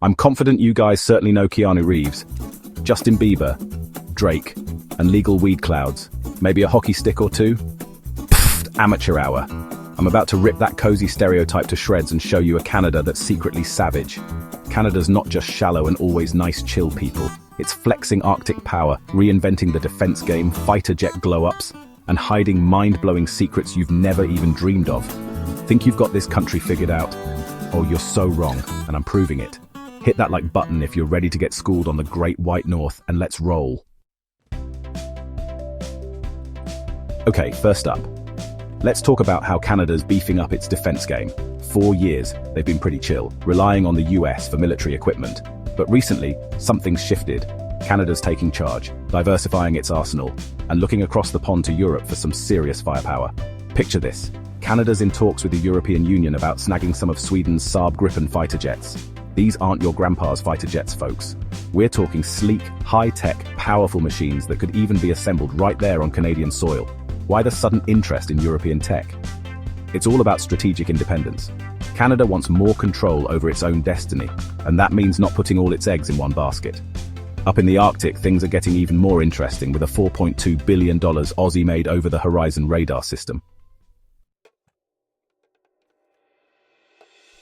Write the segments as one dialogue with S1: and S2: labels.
S1: I'm confident you guys certainly know Keanu Reeves, Justin Bieber, Drake, and legal weed clouds. Maybe a hockey stick or two? Pfft, amateur hour. I'm about to rip that cozy stereotype to shreds and show you a Canada that's secretly savage. Canada's not just shallow and always nice chill people. It's flexing Arctic power, reinventing the defense game, fighter jet glow-ups, and hiding mind-blowing secrets you've never even dreamed of. Think you've got this country figured out? Oh, you're so wrong, and I'm proving it. Hit that like button if you're ready to get schooled on the Great White North, and let's roll. Okay, first up, let's talk about how Canada's beefing up its defense game. 4 years, they've been pretty chill, relying on the US for military equipment. But recently, something's shifted. Canada's taking charge, diversifying its arsenal, and looking across the pond to Europe for some serious firepower. Picture this. Canada's in talks with the European Union about snagging some of Sweden's Saab Gripen fighter jets. These aren't your grandpa's fighter jets, folks. We're talking sleek, high-tech, powerful machines that could even be assembled right there on Canadian soil. Why the sudden interest in European tech? It's all about strategic independence. Canada wants more control over its own destiny, and that means not putting all its eggs in one basket. Up in the Arctic, things are getting even more interesting with a $4.2 billion Aussie-made over-the-horizon radar system.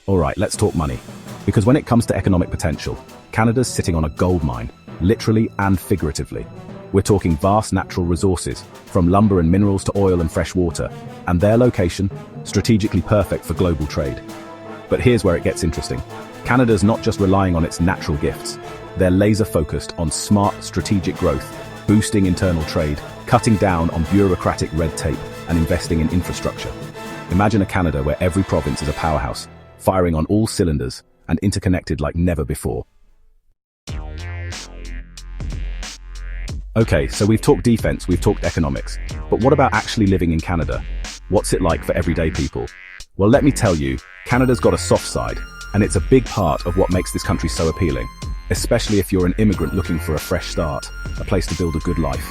S1: Alright, let's talk money. Because when it comes to economic potential, Canada's sitting on a gold mine, literally and figuratively. We're talking vast natural resources, from lumber and minerals to oil and fresh water, and their location, strategically perfect for global trade. But here's where it gets interesting. Canada's not just relying on its natural gifts. They're laser-focused on smart, strategic growth, boosting internal trade, cutting down on bureaucratic red tape, and investing in infrastructure. Imagine a Canada where every province is a powerhouse, firing on all cylinders, and interconnected like never before. Okay, so we've talked defense, we've talked economics, but what about actually living in Canada? What's it like for everyday people? Well, let me tell you, Canada's got a soft side, and it's a big part of what makes this country so appealing, especially if you're an immigrant looking for a fresh start, a place to build a good life.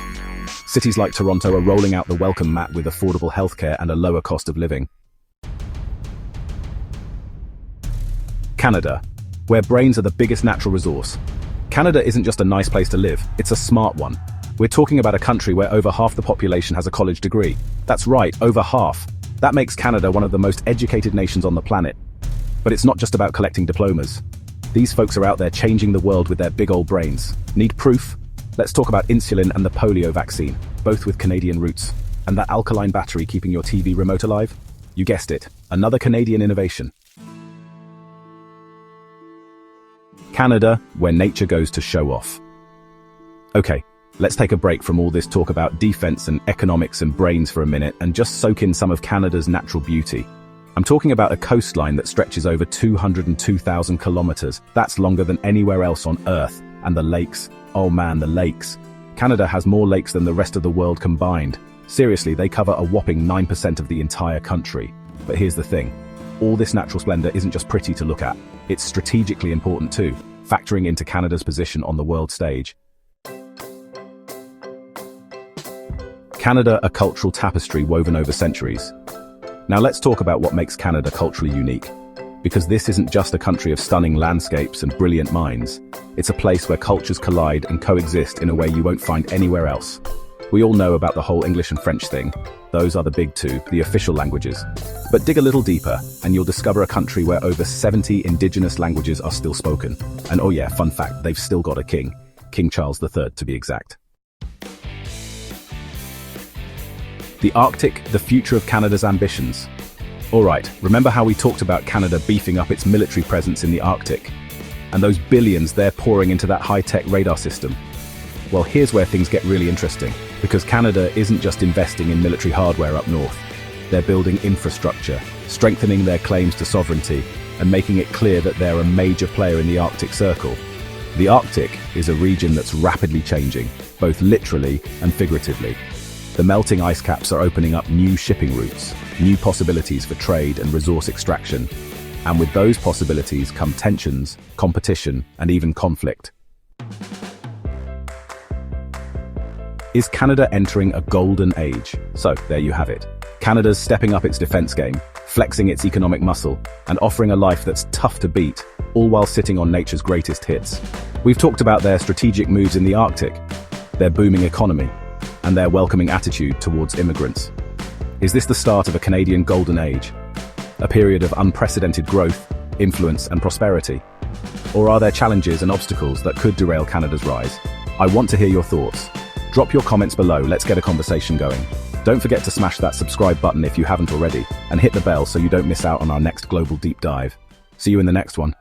S1: Cities like Toronto are rolling out the welcome mat with affordable healthcare and a lower cost of living. Canada, where brains are the biggest natural resource. Canada isn't just a nice place to live, it's a smart one. We're talking about a country where over half the population has a college degree. That's right, over half. That makes Canada one of the most educated nations on the planet. But it's not just about collecting diplomas. These folks are out there changing the world with their big old brains. Need proof? Let's talk about insulin and the polio vaccine, both with Canadian roots. And that alkaline battery keeping your TV remote alive? You guessed it, another Canadian innovation. Canada, where nature goes to show off. Okay, let's take a break from all this talk about defense and economics and brains for a minute and just soak in some of Canada's natural beauty. I'm talking about a coastline that stretches over 202,000 kilometers. That's longer than anywhere else on Earth. And the lakes, oh man, the lakes. Canada has more lakes than the rest of the world combined. Seriously, they cover a whopping 9% of the entire country. But here's the thing. All this natural splendor isn't just pretty to look at. It's strategically important too, factoring into Canada's position on the world stage. Canada, a cultural tapestry woven over centuries. Now let's talk about what makes Canada culturally unique. Because this isn't just a country of stunning landscapes and brilliant minds. It's a place where cultures collide and coexist in a way you won't find anywhere else. We all know about the whole English and French thing. Those are the big two, the official languages. But dig a little deeper, and you'll discover a country where over 70 indigenous languages are still spoken. And oh yeah, fun fact, they've still got a king. King Charles III, to be exact. The Arctic, the future of Canada's ambitions. Alright, remember how we talked about Canada beefing up its military presence in the Arctic? And those billions they're pouring into that high-tech radar system? Well, here's where things get really interesting, because Canada isn't just investing in military hardware up north. They're building infrastructure, strengthening their claims to sovereignty, and making it clear that they're a major player in the Arctic Circle. The Arctic is a region that's rapidly changing, both literally and figuratively. The melting ice caps are opening up new shipping routes, new possibilities for trade and resource extraction. And with those possibilities come tensions, competition, and even conflict. Is Canada entering a golden age? So, there you have it. Canada's stepping up its defense game, flexing its economic muscle, and offering a life that's tough to beat. all while sitting on nature's greatest hits. We've talked about their strategic moves in the Arctic, their booming economy, and their welcoming attitude towards immigrants. Is this the start of a Canadian golden age? A period of unprecedented growth, influence, and prosperity? Or are there challenges and obstacles that could derail Canada's rise? I want to hear your thoughts. Drop your comments below, let's get a conversation going. Don't forget to smash that subscribe button if you haven't already, and hit the bell so you don't miss out on our next global deep dive. See you in the next one.